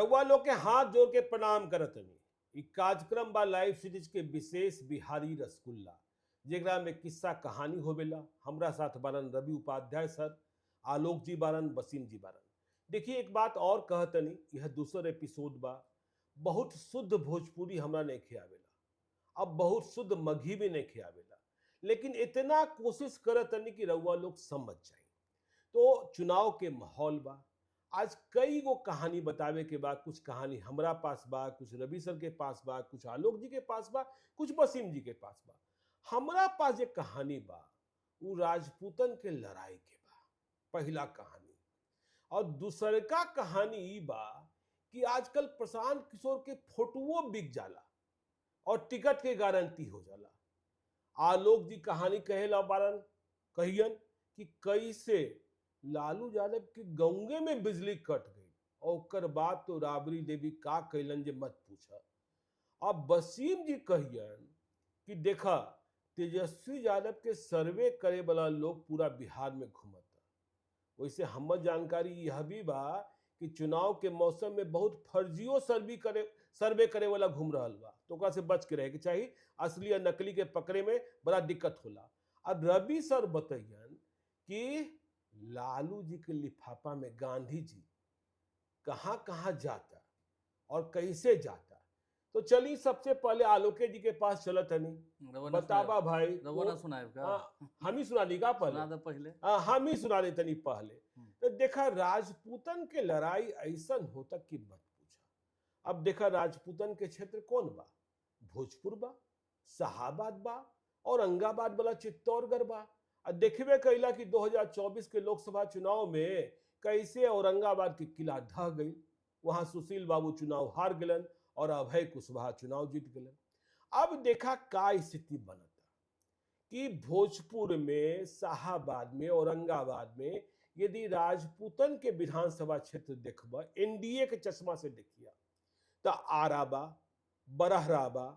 रउआ लोग के हाथ जोड़ के प्रणाम करत हनी। इ कार्यक्रम बा लाइव सीरीज के विशेष बिहारी रसगुल्ला, जेकरा में किस्सा कहानी होवेला। हमरा साथ बारन रवि उपाध्याय सर, आलोक जी बारन, वसीम जी बारन। देखिए, एक बात और कहतनी, यह दूसर एपिसोड बा। बहुत शुद्ध भोजपुरी हमरा नहीं खियावेला, अब बहुत शुद्ध मगही भी नहीं खियावेला, लेकिन इतना कोशिश करतनी कि रउआ लोग समझ जाए। तो चुनाव के माहौल बा, आज कई गो कहानी बतावे के बाद, कुछ कहानी हमरा पास बा, कुछ रवि सर के पास बा, कुछ आलोक जी के पास बा, कुछ वसीम जी के पास बा। हमरा पास जे कहानी बा वो राजपूतन के लड़ाई के बा, पहला कहानी। और दूसरका कहानी ई बा कि आजकल प्रशांत किशोर के फोटोओ बिक जाला और टिकट के गारंटी हो जाला। आलोक जी कहानी कहेला बारन, कहियन कि कैसे लालू यादव के गंगे में बिजली कट गई और ओकर बाद तो राबड़ी देवी का कैलन जे मत पूछा। अब वसीम जी कहियन कि देखा, तेजस्वी यादव के सर्वे करे वाला लोग पूरा बिहार में घूमता। वैसे हमर जानकारी यह भी बा कि चुनाव के मौसम में बहुत फर्जियो सर्वे करे वाला घूम रहा बा, तो ओकरा से बच के रहे के चाहिए। असली और नकली के पकड़े में बड़ा दिक्कत होला। अब रवि सर बताइयन कि लालू जी के लिफाफा में गांधी जी कहां कहां जाता और कैसे जाता। तो चलिए सबसे पहले आलोके जी के पास चलत हनी, बतावा भाई। हम ही सुना दी का पहले? हम ही सुना दे तनी पहले। तो देखा, राजपूतन के लड़ाई ऐसा होता कि मत पूछा। अब देखा, राजपूतन के क्षेत्र कौन बा? भोजपुर बा, शाहाबाद बा, औरंगाबाद वाला चित्तौड़गढ़ बा। देखबे कैला कि 2024 के लोकसभा चुनाव में कैसे औरंगाबाद के किला ढह गई, वहां सुशील बाबू चुनाव हार गलन और अभय कुशवाहा चुनाव जीत गलन। अब देखा का स्थिति बनता कि भोजपुर में, शाहाबाद में, औरंगाबाद में यदि राजपूतन के विधानसभा क्षेत्र देखबा, एनडीए के चश्मा से देखिया, तो आरा बा, बरहरा बा,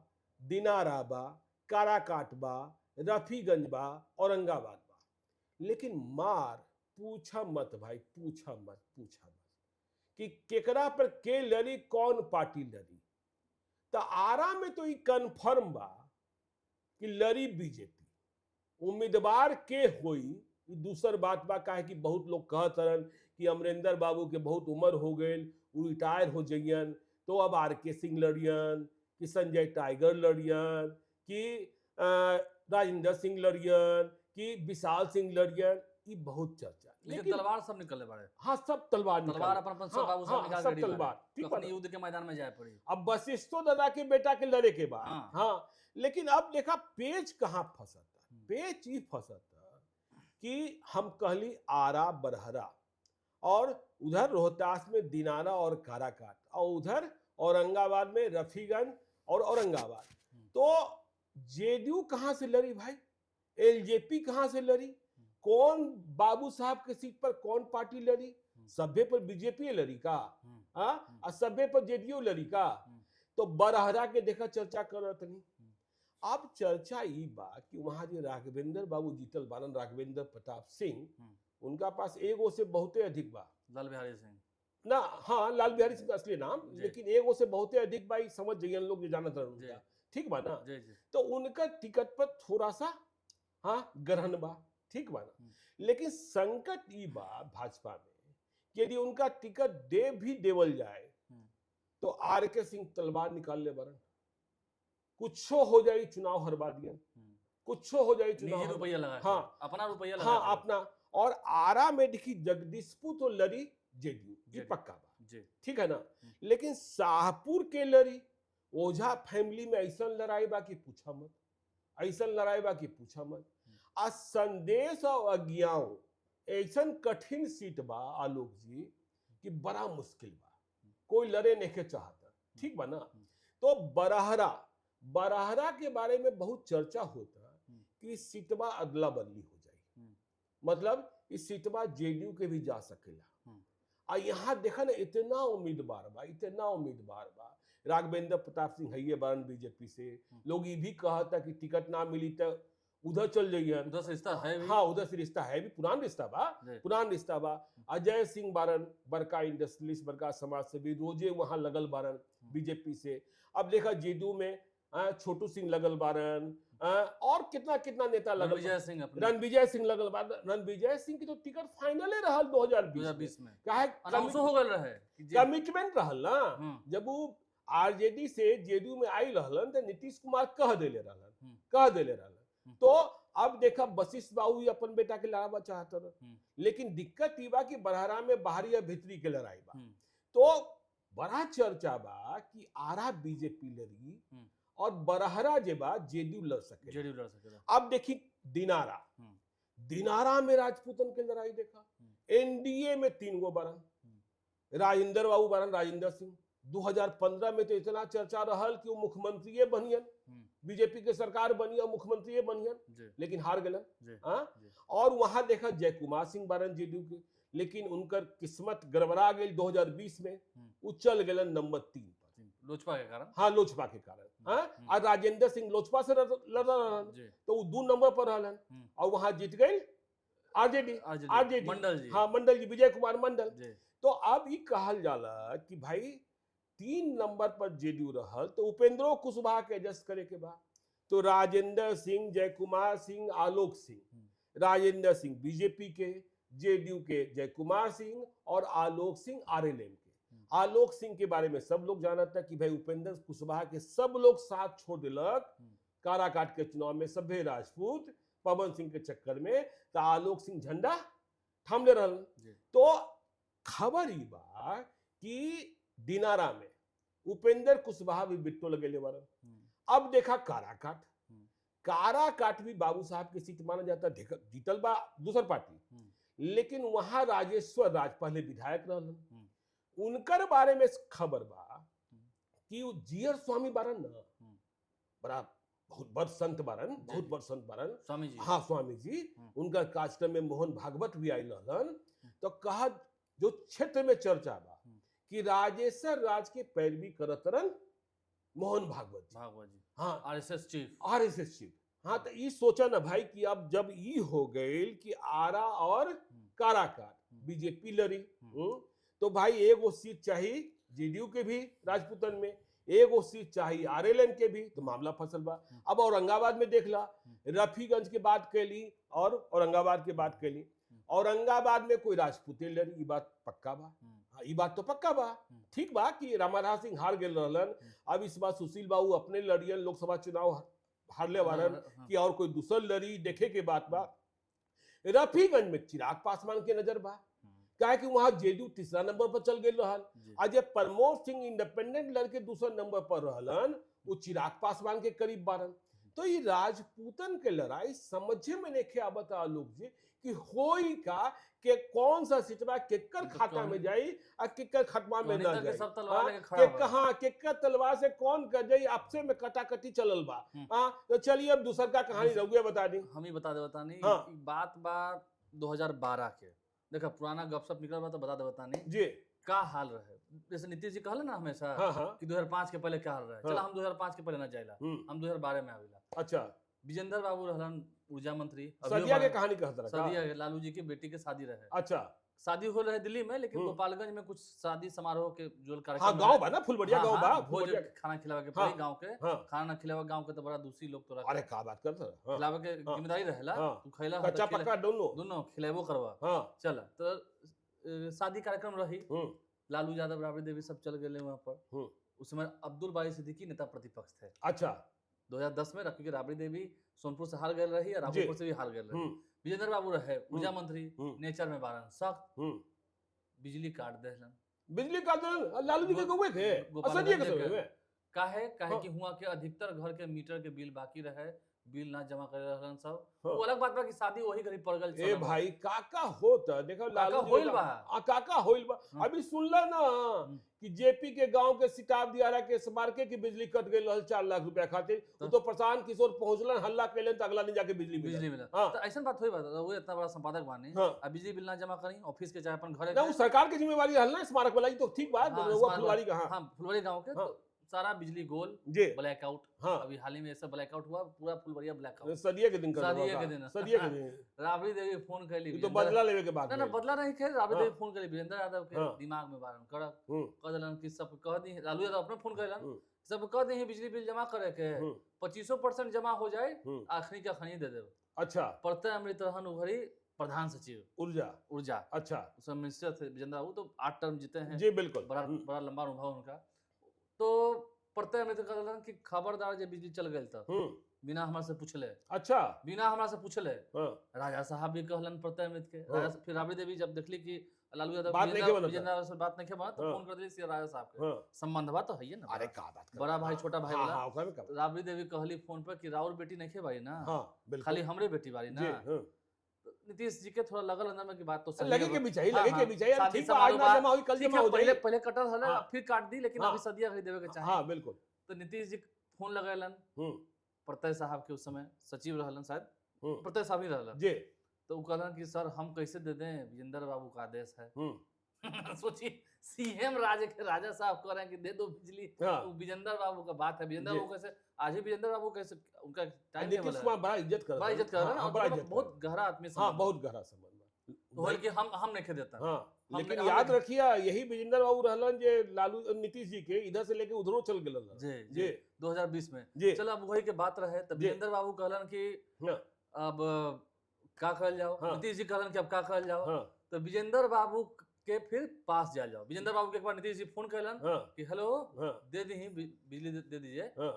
दिनारा बा, काराकाट बा, रफीगंज बा, औरंगाबाद बा। लेकिन मार पूछा मत भाई, पूछा मत कि केकरा पर के लड़ी, कौन पार्टी लड़ी। तो आरा में तो ये कन्फर्म बा कि लड़ी बीजेपी। उम्मीदवार के होई ये दूसर बात बा, काहे कि बहुत लोग कहत रहन कि अमरेंद्र बाबू के बहुत उम्र हो गई, वो रिटायर हो जाइयन, तो अब आर.के. सिंह लड़ियन, कि संजय टाइगर लड़ियन, कि राजेंद्र सिंह लड़ियन, कि विशाल सिंह लड़ियन। ये बहुत चर्चा, लेकिन तलवार सब निकले बड़े। हाँ, सब तलवार अपन सब बाबू सब निकाल सब तलवार, ठीक है, युद्ध के मैदान में जाए पड़ी। अब वशिष्ठो दादा के बेटा के लड़े के बाद हाँ। लेकिन अब देखा पेच कहाँ फंसता। पेच ही फंसता कि हम कहली आरा, बरहरा, और उधर रोहतास में दिनारा और काराकाट, और उधर औरंगाबाद में रफीगंज और औरंगाबाद। तो जेडीयू कहां से लड़ी भाई? एलजेपी कहां से लड़ी? कौन बाबू साहब के सीट पर कौन पार्टी लड़ी? सभ्य पर बीजेपी लड़ी का, और सभ्य पर जेडीयू लड़ी का। तो बरहरा के देखा चर्चा करत नहीं। अब चर्चा ई बा कि वहां जो राघवेंद्र बाबू जीतल बारन, राघवेंद्र प्रताप सिंह, उनका पास एगो से बहुते अधिक बा। लाल बिहारी सिंह ना, हाँ, लाल बिहारी सिंह का असली नाम, लेकिन एगो से बहुते अधिक बा, समझ जाइए लोग जो जानत रहन उनका, ठीक बा ना। तो उनका टिकट पर थोड़ा सा हाँ ग्रहण बा, ठीक बा ना। लेकिन संकट ई बा भाजपा में, यदि उनका टिकट दे भी देवल जाए तो आर.के. सिंह तलवार निकाल ले बरन, कुछो हो जाए चुनाव हरवा दिया, कुछो हो जाए चुनाव, रुपया लगा, हाँ अपना रुपया लगा, हाँ अपना। और आरा में देखी जगदीशपुर तो लड़ी जेडीयू, ये पक्का बा, ठीक है ना। लेकिन शाहपुर के लड़ी ओझा फैमिली में ऐसा लड़ाई बा कि पूछा मत, ऐसा लड़ाई बा कि पूछा मत। आ संदेश और अज्ञाओं ऐसा कठिन सीट बा आलोक जी कि बड़ा मुश्किल बा, कोई लड़े नहीं के चाहता, ठीक बा ना। तो बरहरा के बारे में बहुत चर्चा होता कि सीटबा अदला बदली हो जाए, मतलब इस सीटबा जेडीयू के भी जा सकेला। और यहाँ देखा ना, इतना उम्मीदवार बा। राघवेंद्र प्रताप सिंह है बारन बीजेपी से, लोग ये भी कहता कि टिकट ना मिली तो उधर चल जाइए। उधर से रिश्ता है भी। हाँ उधर से रिश्ता है भी, पुरान रिश्ता बा, जी। पुरान रिश्ता बा। अजय सिंह बारन बड़का इंडस्ट्रियलिस्ट, बड़का समाज सेवी, रोजे वहां लगल बारन बीजेपी से। अब देखा जेडीयू में छोटू सिंह लगल बारन, और कितना कितना नेता लगल। रणविजय सिंह अपने रणविजय सिंह लगल बारन। रणविजय सिंह की तो टिकट फाइनले रहल 2020 में काहे अनाउंस हो गल रहे कि जे- कमिटमेंट रहल ना। जब वो आरजेडी से जेडीयू में आई रहलन तो नीतीश कुमार कह देले रहलन। तो अब देखा वशिष्ठ बाबू ही अपन बेटा के लड़ावा चाहत रह, लेकिन दिक्कत ई बा कि बरहरा में बाहरी या भीतरी के लड़ाई बा। तो बड़ा चर्चा बा कि आरा बीजेपी लड़ी और बरहरा जे बा जेडीयू लड़ सके। अब देखी दिनारा में राजपूतन के लड़ाई देखा। एनडीए में 3 गो बारन, राजेंद्र बाबू बारन, राजेंद्र सिंह। 2015 में तो इतना चर्चा रहल कि वो मुख्यमंत्री बनियन, बीजेपी के सरकार बनी और मुख्यमंत्री बनियन, लेकिन हार गलन। और वहां देखा जय कुमार सिंह बारन जेडीयू के, लेकिन उनकर किस्मत गड़बड़ा गई 2020 में। वो चल गलन नंबर 3 पर, लोजपा के कारण। हाँ लोजपा के कारण। और राजेंद्र सिंह लोजपा से लड़ रहलन, तो वो 2 नंबर पर रहलन और वहां जीत गए आरजेडी मंडल जी। हाँ मंडल जी, विजय कुमार मंडल। तो अब ये कहल जाला कि भाई 3 नंबर पर जेडीयू रहल तो उपेंद्रो कुशवाहा के एडजस्ट करे के बाद। तो राजेंद्र सिंह, जय कुमार सिंह, आलोक सिंह। राजेंद्र सिंह बीजेपी के, जेडीयू के जय कुमार सिंह और आलोक सिंह आरएलएम के। आलोक सिंह के बारे में सब लोग जानता कि भाई उपेंद्र कुशवाहा के सब लोग साथ छोड़ दिलक काराकाट के चुनाव में, सभे राजपूत पवन सिंह के चक्कर में। तो आलोक सिंह झंडा थाम ले रहल। तो खबर ई बा कि दिनारा में उपेंद्र कुशवाहा भी बिट्टो लगे बारन। अब देखा काराकाट भी बाबू साहब की सीट माना जाता, जीतल बा दूसर पार्टी, लेकिन वहां राजेश्वर राज पहले विधायक रहलन। उनकर बारे में खबर बा कि जीयर स्वामी बारन ना, बड़ा बहुत बड़ संत बारन, बहुत बड़ संत बारन स्वामी जी। हाँ स्वामी जी। उनका कार्यक्रम में मोहन भागवत भी आई रहलन। तो कहा जो क्षेत्र में चर्चा बा कि राजेश्वर राज के पैरवी करत रहन मोहन भागवत जी। हाँ आरएसएस चीफ। हाँ तो ये सोचा ना भाई कि अब जब ये हो गए कि आरा और काराकाट बीजेपी लड़ी, तो भाई एगो सीट चाहिए जेडीयू के भी राजपूतन में, एगो सीट चाहिए आरएलएम के भी, तो मामला फसल बा। अब औरंगाबाद में देख ला, रफीगंज के बात कैली और औरंगाबाद के बात कैली। औरंगाबाद में कोई राजपूते लड़ी, ये बात पक्का बा। ये बात तो पक्का बा, ठीक बा कि रामाधार सिंह हार गए रहलन। अब इस बार सुशील बाबू अपने लड़ियन लोकसभा चुनाव हारले वारन कि और कोई दूसर लड़ी, देखे के बात बा। रफीगंज में चिराग पासवान के नजर बा, क्या कि वहां जेडीयू तीसरा नंबर पर चल गए रहल। आज प्रमोद सिंह इंडिपेंडेंट लड़के दूसरा नंबर पर रहलन, वो चिराग पासवान के करीब बारन। तो ये राजपूतन के लड़ाई समझे में नहीं आवत आलोक जी कि होई का के कौन सा सिटवा केकर खाता में जाई और केकर खटवा में ना जाई। केकर तलवार से कौन कर जाई, आपसे में कटाकटी चलल बा। तो चलिए अब दूसर का कहानी रघुए बता दी। हम ही बतानी बात 2012 के। देखा पुराना गपशप निकल बा तो बता नहीं जी का हाल रहे। जैसे नीतीश जी कहले ना हमेशा कि 2005 के पहले क्या हाल रहे। चला हम 2005 के पहले ना जाइला, हम 2012 में आविला। अच्छा विजेंद्र बाबू रहलन ऊर्जा मंत्री। सदिया के कहानी कहत रहा, सदिया के लालू जी की बेटी के शादी रहे। अच्छा शादी हो रहे दिल्ली में, लेकिन गोपालगंज में कुछ शादी समारोह के जो कार्यक्रम। हाँ गांव बा ना, फुलबड़िया गांव बा। भोज खाना खिलावे के पड़ी गांव के, खाना खिलावे गांव के तो बड़ा दूसरी लोग तो रखे। अरे का बात करत रहा, खिलावे के जिम्मेदारी रहेला। तू खैला कच्चा पक्का दोनों खिलाबो करवा। चल तो शादी कार्यक्रम रही, लालू यादव राबड़ी देवी सब चल गए वहां पर। उस समय अब्दुल बारी सिद्दीकी नेता प्रतिपक्ष थे। अच्छा 2010 में रखी राबड़ी देवी सोनपुर से हार गए रही और राघोपुर से भी हार गए रही। विजेंद्र बाबू रहे ऊर्जा मंत्री, नेचर में बारन सख्त बिजली काट देलन। बिजली काट देलन, लालू जी के गौवे थे सदिया के समय में। काहे कि हुआ के अधिकतर घर के मीटर के बिल बाकी रहे, बिल ना जमा करे रहलन सब। वो अलग बात बा कि शादी वही घड़ी पड़ गल। ए भाई काका होता देखो लालू जी होइल बा, काका होइल बा। अभी सुनला ना कि जेपी के गांव के सिताब दियारा के स्मारके की बिजली कट गई रहल 4 लाख रुपया खातिर। तो प्रशांत किशोर पहुंचलन, हल्ला कैलन, तो अगला दिन जाके बिजली मिला। तो ऐसा बात होई बा, वो इतना बड़ा संपादक बानी अब बिजली बिल ना जमा करी ऑफिस के चाहे अपन घरे ना, वो सरकार की जिम्मेवारी रहल ना स्मारक वाला। तो ठीक बात फुलवारी का। हां फुलवारी गांव के सारा बिजली गोल जी ब्लैकआउट। हाँ अभी हाल ही में ऐसा ब्लैकआउट हुआ, पूरा फुलबरिया ब्लैकआउट। सदिया के दिन कर सदिया के दिन। सदिया के दिन राबड़ी देवी फोन कैली, ये तो बदला लेवे के बात ना ना भइल। बदला नहीं खेल, राबड़ी हाँ। देवी फोन कैली विजेंद्र यादव के हाँ। दिमाग में बारन कड़क हम्म, कह दिलन कि सब कह दी, लालू यादव अपने फोन कैलन हम्म, सब कह दी बिजली बिल जमा करे के हम्म, 25% जमा हो जाए, हम्म। आखिरी का खनी दे देव। अच्छा प्रत्यय अमृत रहन उघरी प्रधान सचिव ऊर्जा ऊर्जा, अच्छा उसमें मिनिस्टर थे विजेंद्र बाबू, तो 8 टर्म जीते हैं, जी बिल्कुल बड़ा बड़ा लंबा अनुभव उनका। तो प्रत्यय अमृत कह दिलन कि खबरदार जे बिजली चल गई तो बिना हमरा से पूछले, अच्छा बिना हमरा से पूछले। हाँ राजा साहब भी कहलन प्रत्यय अमृत के, हाँ। फिर राबड़ी देवी जब देखली कि लालू यादव बात नहीं के बनता। विजेंद्र यादव से बात नहीं के बनत, तो हाँ। फोन कर दिली सीधा राजा साहब के। हाँ संबंध बात तो है ही ना, अरे का बात कर बड़ा भाई छोटा भाई हाँ, वाला। हाँ, ओकरा में का बात? राबड़ी देवी कहली फोन पर कि राउर बेटी नहीं बारी ना, हाँ बिल्कुल खाली हमरे बेटी बारी जी ना। हाँ। नीतीश जी के थोड़ा लगल अंदर में कि बात तो सही लगे है। के भी चाहिए हाँ, लगे के हाँ, भी चाहिए शादी ठीक बा, आज समारोह ना बा, जमा हुई कल ठीक जमा है, हो पहले जाए पहले कटल हले, हाँ। फिर काट दी, लेकिन हाँ। अभी सदिया खरीद देवे के चाहे। हाँ बिल्कुल तो नीतीश जी फोन लगेलन हम्म, प्रत्यय साहब के, उस समय सचिव रहलन शायद, हम्म, प्रत्यय साहब ही रहलन। जी तो वो कहलन कि सर हम कैसे दे दें, विजेंद्र बाबू का आदेश है। सोचिए सीएम राजा साहब कह रहे हैं कि दे दो बिजली, हाँ। तो विजेंद्र बाबू का बात है। विजेंद्र जी। बाबू कैसे, आज ही विजेंद्र बाबू कैसे, उनका टाइम नीतीश टेबल है, कुमार बड़ा इज्जत कर बड़ा इज्जत कर रहे हैं ना, हाँ, और बड़ा दोनों इज्जत बहुत गहरा आत्मीय हाँ संबंध। बहुत गहरा संबंध तो बोल के हम नहीं खे देता। हाँ हम- लेकिन हम- याद रखिए यही विजेंद्र बाबू रहलन जे लालू नीतीश जी के इधर से लेके उधरो चल गेलन जी जी जी 2020 में। जी चलो अब वही के बात रहे, तब जी। विजेंद्र बाबू कहलन कि हाँ अब का कहल जाओ, हाँ। नीतीश जी कहलन कि अब का कहल जाओ, हाँ तो विजेंद्र बाबू के फिर पास जा जाओ। विजेंद्र बाबू के एक बार नीतीश जी फोन कहलन हाँ कि हेलो हाँ दे दी बिजली दे दीजिए। हाँ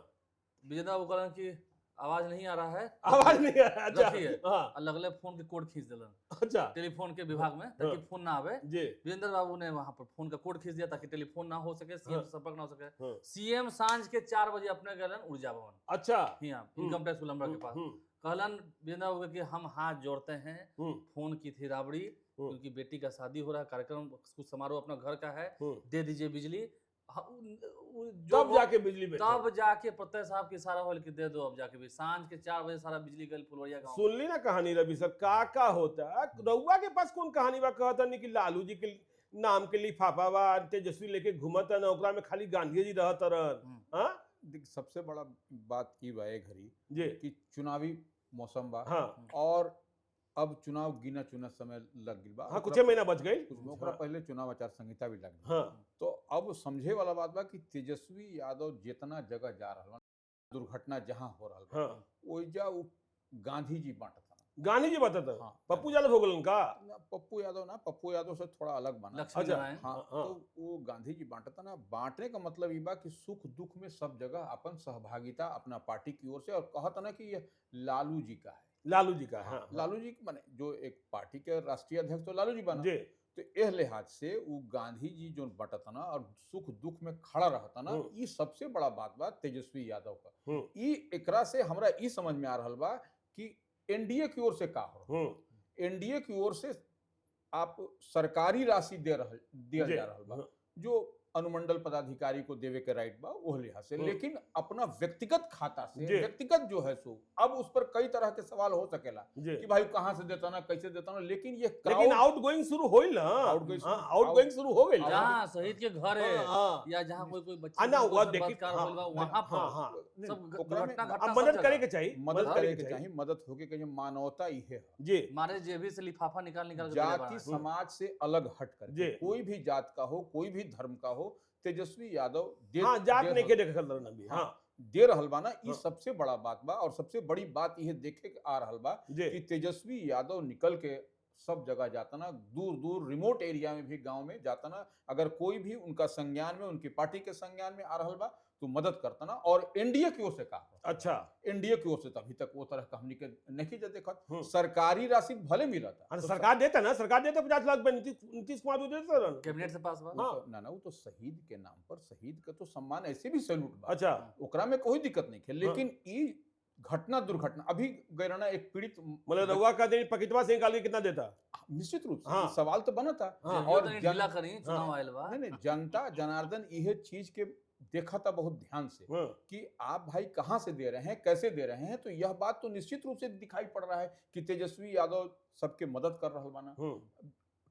विजेंद्र बाबू कहलन कि आवाज नहीं आ रहा है, आवाज नहीं आ रहा अच्छा रखिए। हाँ और लगले फोन के कोड खींच दिलन अच्छा टेलीफोन के विभाग में, ताकि हाँ। फोन ना आवे। जी विजेंद्र बाबू ने वहां पर फोन का कोड खींच दिया ताकि टेलीफोन ना हो सके, सीएम हाँ। से संपर्क ना हो सके। हाँ सीएम सांझ के 4 बजे अपने गलन ऊर्जा भवन, अच्छा यहाँ इनकम टैक्स उलम्बरा के पास। कहलन विजेंद्र बाबू कि हम हाथ जोड़ते हैं, फोन की थी राबड़ी क्योंकि बेटी का शादी हो रहा है, कार्यक्रम कुछ समारोह अपना घर का है, दे दीजिए बिजली। तब जाके बिजली पे तब जाके प्रत्यय साहब की इशारा होल कि दे दो, अब जाके भी सांझ के 4 बजे सारा बिजली गल फुलवरिया गांव। सुन ली ना कहानी रवि सर का होता है रउआ के पास कौन कहानी बा कहता नहीं कि लालू जी के नाम के लिफाफा बा तेजस्वी लेके घूमत ना ओकरा में खाली गांधी जी रहत रहन हाँ देख सबसे बड़ा बात ई बा ए घड़ी जी कि चुनावी मौसम बा हाँ और अब चुनाव गिना चुना समय लग गई बा। हाँ कुछ ओकरा- महीना बच गई कुछ ओकरा पहले चुनाव आचार संहिता भी लग गई। हाँ तो अब समझे वाला बात बा कि तेजस्वी यादव जितना जगह जा रहल बा, दुर्घटना जहां हो रहल बा, हाँ ओइजा उ गांधी जी बांटता गांधी जी बताता हाँ। पप्पू यादव हो गलन का ना पप्पू यादव से थोड़ा अलग बना। लक्ष्मी अच्छा। नारायण। हाँ हाँ। तो वो गांधी जी बांटता ना, बांटने का मतलब ये बा कि सुख दुख में सब जगह अपन सहभागिता अपना पार्टी की ओर से, और कहता ना कि ये लालू जी का है। लालू जी का हाँ लालू जी माने जो एक पार्टी के राष्ट्रीय अध्यक्ष तो लालू जी बना, जी तो एह लिहाज से वो गांधी जी जो बटता ना और सुख दुख में खड़ा रहता ना, ये सबसे बड़ा बात बा तेजस्वी यादव का। ई एकरा से हमरा ई समझ में आ रहल बा कि एनडीए की ओर से का हो, एनडीए की ओर से आप सरकारी राशि दिया जा रहल बा, जो अनुमंडल पदाधिकारी को देवे के राइट बा वो लिहाज से, लेकिन अपना व्यक्तिगत खाता से व्यक्तिगत जो है सो अब उस पर कई तरह के सवाल हो सकेला कि भाई कहां से देता ना कैसे देता ना, लेकिन ये लेकिन आउट गोइंग शुरू होइल ना आउट गोइंग शुरू हो गई जहाँ शहीद के घर है या जहाँ कोई बच्चे ना हुआ देखिए बलात्कार होइल बा, वहाँ पर सब घटना घटना मदद करे के चाहिए मदद करे के चाहिए, मदद होके के मानवता ही है जी मारे जेबी से लिफाफा निकाल के जाति समाज से अलग हट कर, कोई भी जात का हो कोई भी धर्म का हो, तेजस्वी यादव हाँ जात नहीं के देख हाँ दे रहल बा ना, ये सबसे बड़ा बात बा। और सबसे बड़ी बात यह देखे के आ रहल बा कि तेजस्वी यादव निकल के सब जगह जाता ना, दूर दूर रिमोट एरिया में भी गांव में जाता ना, अगर कोई भी उनका संज्ञान में उनकी पार्टी के संज्ञान में आ रहल बा तो मदद करता ना। और एनडीए की ओर से का अच्छा एनडीए की ओर से अभी तक वो तरह का हमनी के नहीं देखत, सरकारी राशि भले मिला था, सरकार देता ना, सरकार देता 50 लाख नीतीश कुमार तो देता ना कैबिनेट से पास बा। ना वो तो शहीद के नाम पर, शहीद का तो सम्मान ऐसे भी सैल्यूट बा, अच्छा ओकरा में कोई दिक्कत नहीं है। लेकिन ई घटना दुर्घटना अभी गैराना एक पीड़ित मतलब रउआ का दिन पकितवा से निकाल के कितना देता, निश्चित रूप से सवाल तो बना था। और ढीला करी चुनाव आयल बा, नहीं जनता जनार्दन यह चीज के देखा था बहुत ध्यान से कि आप भाई कहां से दे रहे हैं, कैसे दे रहे हैं, तो यह बात तो निश्चित रूप से दिखाई पड़ रहा है कि तेजस्वी यादव सबके मदद कर रहा बाना।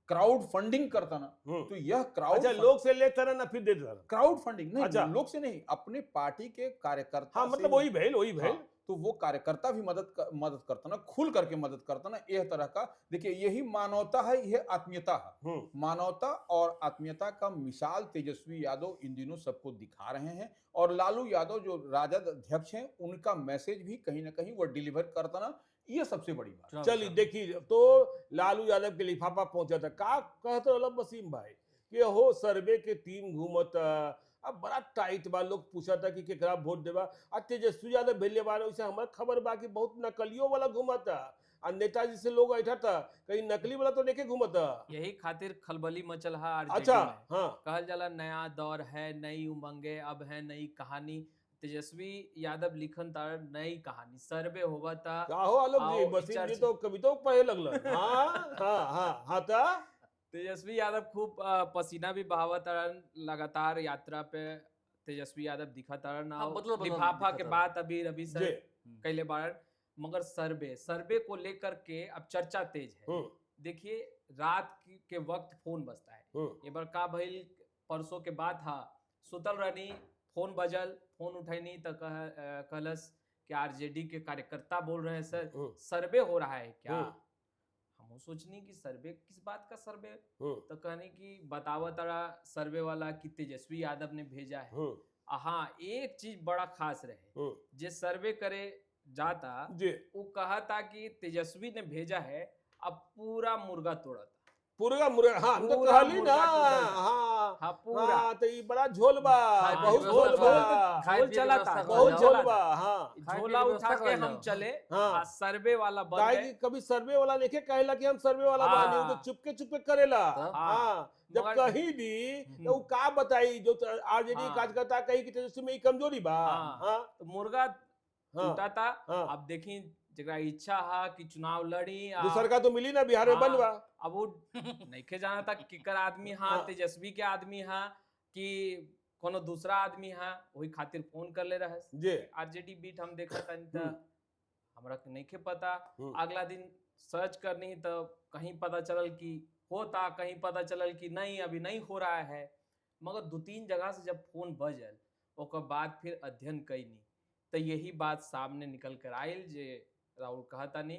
क्राउड फंडिंग करता ना, तो यह क्राउड अच्छा लोग से लेता रहा ना फिर देता रहा। क्राउड फंडिंग नहीं, अच्छा। लोग से नहीं, अपने पार्टी के कार्यकर्ता हाँ से मतलब वही भेल वही भेल। हाँ, तो वो कार्यकर्ता भी मदद करता ना, खुल करके मदद करता ना, यह तरह का। देखिए यही मानवता है, यह आत्मीयता है। मानवता और आत्मीयता का मिसाल तेजस्वी यादव इन दिनों सबको दिखा रहे हैं, और लालू यादव जो राजद अध्यक्ष हैं उनका मैसेज भी कहीं ना कहीं वो डिलीवर करता ना, ये सबसे बड़ी बात। चलिए देखिए, तो लालू यादव के लिफाफा पहुंचा था का कहते रहो वसीम भाई कि हो सर्वे के टीम घूमता, अब बड़ा टाइट बा, लोग पूछा था कि केकरा वोट देबा, आ तेजस्वी यादव भेजले बारे वैसे हमारा खबर बा कि बहुत नकलियों वाला घूमता, और नेताजी से लोग ऐठा था कहीं नकली वाला तो लेके घूमता। यही खातिर खलबली मचल है अच्छा आरजेडी में। हाँ कहल जाला नया दौर है, नई उमंगे, अब है नई कहानी। तेजस्वी यादव लिखन तार नई कहानी, सर्वे होगा था। का हो आलोक जी, आओ, वसीम जी चर्च- तो कविता पढ़े लगल। हाँ हाँ हाँ हाँ ता तेजस्वी यादव खूब पसीना भी बहावत तारन, लगातार यात्रा पे तेजस्वी यादव दिखा तारन। हाँ, बदल- बदल लिफाफा दिखा के तारन। बाद अभी रवि सर जी कैले बारन, मगर सर्वे को लेकर के अब चर्चा तेज है। देखिए रात के वक्त फोन बजता है, ये बार का भइल, परसों के बाद था, सुतल रहनी, फोन बजल, फोन उठैनी तो कहलस कि आरजेडी के कार्यकर्ता बोल रहे हैं सर सर्वे हो रहा है क्या। हम सोचनी कि सर्वे किस बात का सर्वे, तो कहने की बतावा तारा सर्वे वाला कि तेजस्वी यादव ने भेजा है। हाँ एक चीज बड़ा खास रहे, जे सर्वे करे जाता वो कहा था कि तेजस्वी ने भेजा है, अब पूरा मुर्गा तोड़ा था, पूरा मुर्गा। हाँ हम तो पूरा कहली ना। मुर्गा टूटल। हाँ हाँ पूरा हाँ, तो ये बड़ा झोल बा, खाए बहुत पिए झोल व्यवस्था बा, खाए झोल पिए चला व्यवस्था था, कर बहुत जाओ। झोल बा। हाँ खाए झोला पिए उठा व्यवस्था के कर हम जाओ। चले, हाँ। सर्वे वाला बन काहे गए। कि कभी सर्वे वाला लेके कहेला कि हम सर्वे वाला हाँ। बानी, वो तो चुपके चुपके करेला। तब? हाँ जब मगर- कहीं भी तो वो का बताई, जो आरजेडी हाँ। कार्यकर्ता कही कि तेजस्वी में ही कमजोरी बा। हाँ। हाँ तो मुर्गा हाँ टूटा था। हाँ। अब देखी जरा इच्छा हा कि चुनाव लड़ी दूसर का तो मिली ना, बिहार में बंद बा। अब वो नहीं जाना था किकर आदमी हा, हाँ। तेजस्वी के आदमी हा कि कोनो दूसरा आदमी हा, वही खातिर फोन कर ले रहे। जी आरजेडी बीट हम देखा था हमरा के नहीं के पता। हम्म। अगला दिन सर्च करनी तो कहीं पता चलल कि होता, कहीं पता चलल कि नहीं अभी नहीं हो रहा है। मगर 2-3 जगह से जब फोन बजल ओकर बाद फिर अध्ययन कैनी तो यही बात सामने निकल कर आयल, जे राहुल कहता नहीं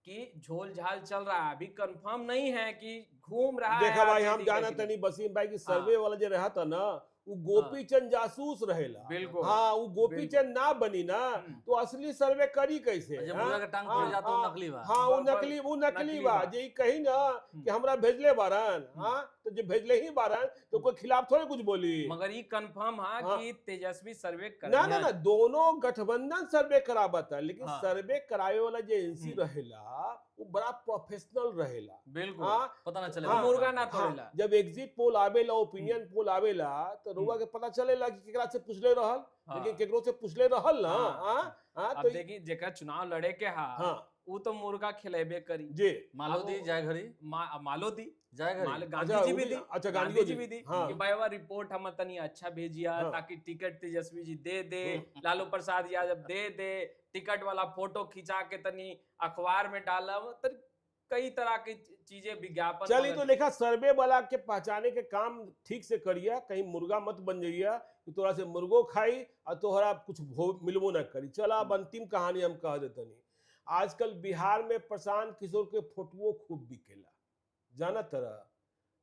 कि झोल झाल चल रहा है, अभी कंफर्म नहीं है कि घूम रहा है। देखा भाई, हम आरजेडी जाना का कि तनी नहीं। वसीम भाई की सर्वे वाला जो रहा था ना, वो गोपीचंद जासूस रहेला। बिल्कुल। हाँ वो गोपीचंद ना बनी ना तो असली सर्वे करी कैसे। जब हाँ? मुर्गा के टांग हाँ, पड़ जाता हाँ, वो नकली बा। हाँ वो बराबर, नकली, वो नकली नकली बा। बा। जे कही ना कि हमरा भेजले बारन, हाँ तो जो भेजले ही बारन तो कोई खिलाफ थोड़े कुछ बोली। मगर ये कंफर्म है हाँ। कि तेजस्वी सर्वे कर ना ना ना, दोनों गठबंधन सर्वे करावता, लेकिन हाँ। सर्वे करावे वाला जो एजेंसी रहेला वो बड़ा प्रोफेशनल रहेला। बिल्कुल। हाँ पता ना चले हाँ, मुर्गा ना हाँ, तोड़ेला। जब एग्जिट पोल आवेला, ओपिनियन पोल आवेला तो रउआ के पता चलेला कि केकरा से पूछले रहल, हाँ। लेकिन केकरो से पूछले रहल ना। हाँ। हाँ हाँ अब तो देखिए जेकरा चुनाव लड़े के हा हाँ वो तो मुर्गा खिलेबे करी। जी मालोदी अब जाए घड़ी मालोदी जाए घड़ी गांधी अच्छा, जी वो भी भी- दी। अच्छा, गांधी गांधी जी जी। भी दी हाँ। कि भाईवा रिपोर्ट हम तनी अच्छा भेजिया हाँ। ताकि टिकट तेजस्वी जी दे दे, लालू प्रसाद यादव दे दे, टिकट वाला फोटो खिंचा के तनी अखबार में डालब, तो कई तरह की चीजें विज्ञापन। चलिए मगर- तो देखा, सर्वे वाला के पहचाने के काम ठीक से करिया, कहीं मुर्गा मत बन जाइया कि तोरा से मुर्गो खाई और तोहरा कुछ मिलबो ना करी। चला अब अंतिम कहानी हम कह देतनी। आजकल बिहार में प्रशांत किशोर के फोटो खूब बिकेला, जाना तरह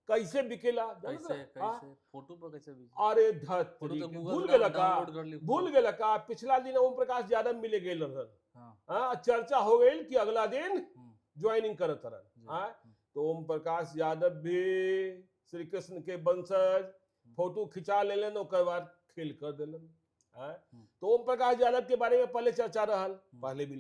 कैसे बिकेला जाना कैसे तरह? हाँ? कैसे फोटो पर कैसे बीच अरे फोटो धत तो गूगल भूल से गेला डाउनलोड कर ली। का, भूल गेला का, पिछला दिन ओम प्रकाश यादव मिले गेल रहन। हाँ। हाँ चर्चा हो गई कि अगला दिन हम्म, ज्वाइनिंग करत रहन। जी, हाँ हम्म, तो ओम प्रकाश यादव भी श्री कृष्ण के वंशज, फोटो खिंचा लेलन, ओकर बाद खेल कर देलन। हाँ? तो ओम प्रकाश यादव के बारे में पहले चर्चा रहल, पहले भी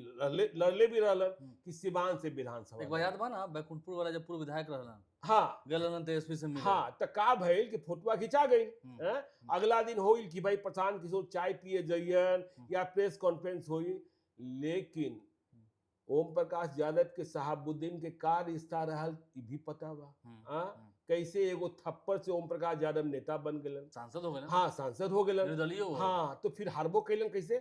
लड़ले भी रहलन कि सिवान से विधानसभा एक बार याद बा ना बैकुंठपुर वाला जब पूर्व विधायक रहलन हाँ गलन तेजस्वी से मिले। हाँ तो का भइल कि फोटोआ खिंचा गई। हम्म, हैं? अगला दिन होइल कि भाई प्रशांत किशोर चाय पिए जइयन या प्रेस कॉन्फ्रेंस हुई, लेकिन ओम प्रकाश यादव के शहाबुद्दीन के का रिश्ता रहल ई भी पता बा। हाँ? कैसे एगो थप्पड़ से ओम प्रकाश यादव नेता बन गेलन, सांसद हो गए ना। हाँ सांसद हो गेलन। निर्दलीय हो गए। हाँ तो फिर हारबो कैलन कैसे।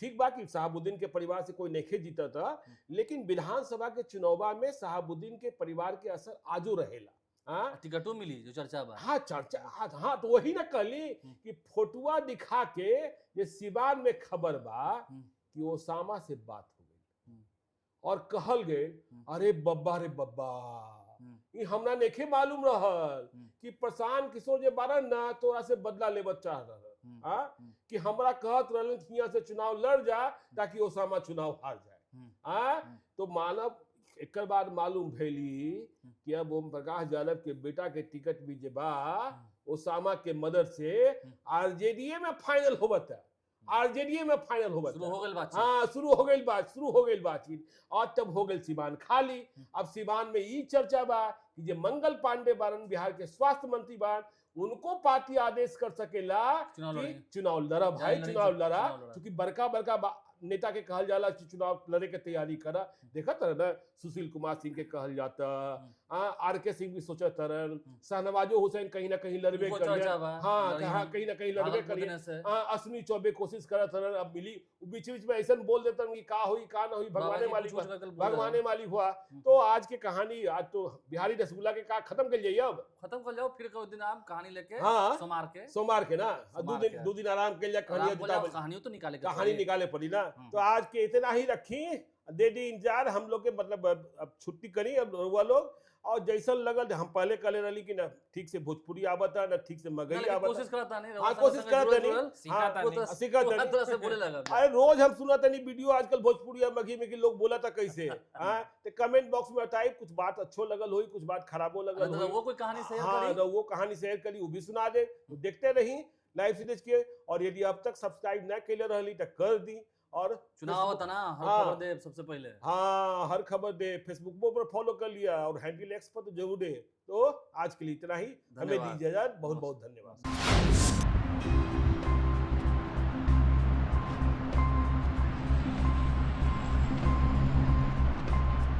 ठीक बा कि शहाबुद्दीन के परिवार से कोई नहीं जीता था, लेकिन विधानसभा के चुनाव में शहाबुद्दीन के परिवार के असर आजो रहेला। हाँ टिकटों मिली जो चर्चा बा। हाँ चर्चा हाँ तो वही ना कहली कि फोटुआ दिखा के ये सिवान में खबर बा कि ओसामा से बात हो गई और कहल गए अरे बब्बा ये हमरा नेखे मालूम रहल कि प्रशांत किशोर जे बारन ना तोरा से बदला लेबत चाह रहल कि हमरा कहत रहलन कि यहाँ से चुनाव लड़ जा ताकि ओसामा चुनाव हार जाए तो मानव एक बार मालूम भैली कि अब ओम प्रकाश यादव के बेटा के टिकट भी जे बा ओसामा के मदद से आरजेडीए में फाइनल होबत है आरजेडीए में फाइनल होबत शुरू हो गई बातचीत। हाँ शुरू हो गई बातचीत और तब हो गई सिवान खाली। अब सिवान में ई चर्चा बा कि जे मंगल पांडे बारन बिहार के स्वास्थ्य मंत्री बारन उनको पार्टी आदेश कर सकेला कि चुनाव लड़ा भाई चुनाव लड़ा क्योंकि बड़का नेता के कहल जाला कि चुनाव लड़े के तैयारी करा देखा तरह ना सुशील कुमार सिंह के कहल जाता आर के सिंह भी सोचा तरन शाहनवाजो हुसैन कहीं ना कहीं लड़बे कर हाँ कहीं ना कहीं लड़बे करिए अश्विनी चौबे कोशिश करा तरन अब मिली बीच में ऐसा बोल देता कि का हुई का ना हुई भगवाने मालिक हुआ। तो आज के कहानी आज तो बिहारी रसगुल्ला के का खत्म कर जाइए अब खत्म कर जाओ फिर दिन आप कहानी लेके सोमवार के ना दो दिन आराम कर लिया कहानी निकाले पड़ी ना। तो आज के इतना ही रखी दे दी इंतजार हम लोग के मतलब अब छुट्टी करी अब हुआ लोग और जैसा लगल हम पहले कले रही कि ना ठीक से भोजपुरी आवता ना ठीक से मगही आवता कोशिश करता नहीं अरे रोज हम सुना था नहीं वीडियो आजकल भोजपुरी मगही में कि लोग बोला था कैसे तो कमेंट बॉक्स में बताई कुछ बात अच्छो लगल हुई कुछ बात खराबो लगल वो कोई कहानी शेयर करी वो भी सुना दे देखते रही लाइव सीरीज के। और यदि अब तक सब्सक्राइब ना के रही तो कर दी और चुनाव होता ना हर खबर दे सबसे पहले हर खबर दे फेसबुक पर फॉलो कर लिया और हैंडल एक्स पर तो जरूर दे। तो आज के लिए इतना ही हमें दीजिए बहुत बहुत धन्यवाद।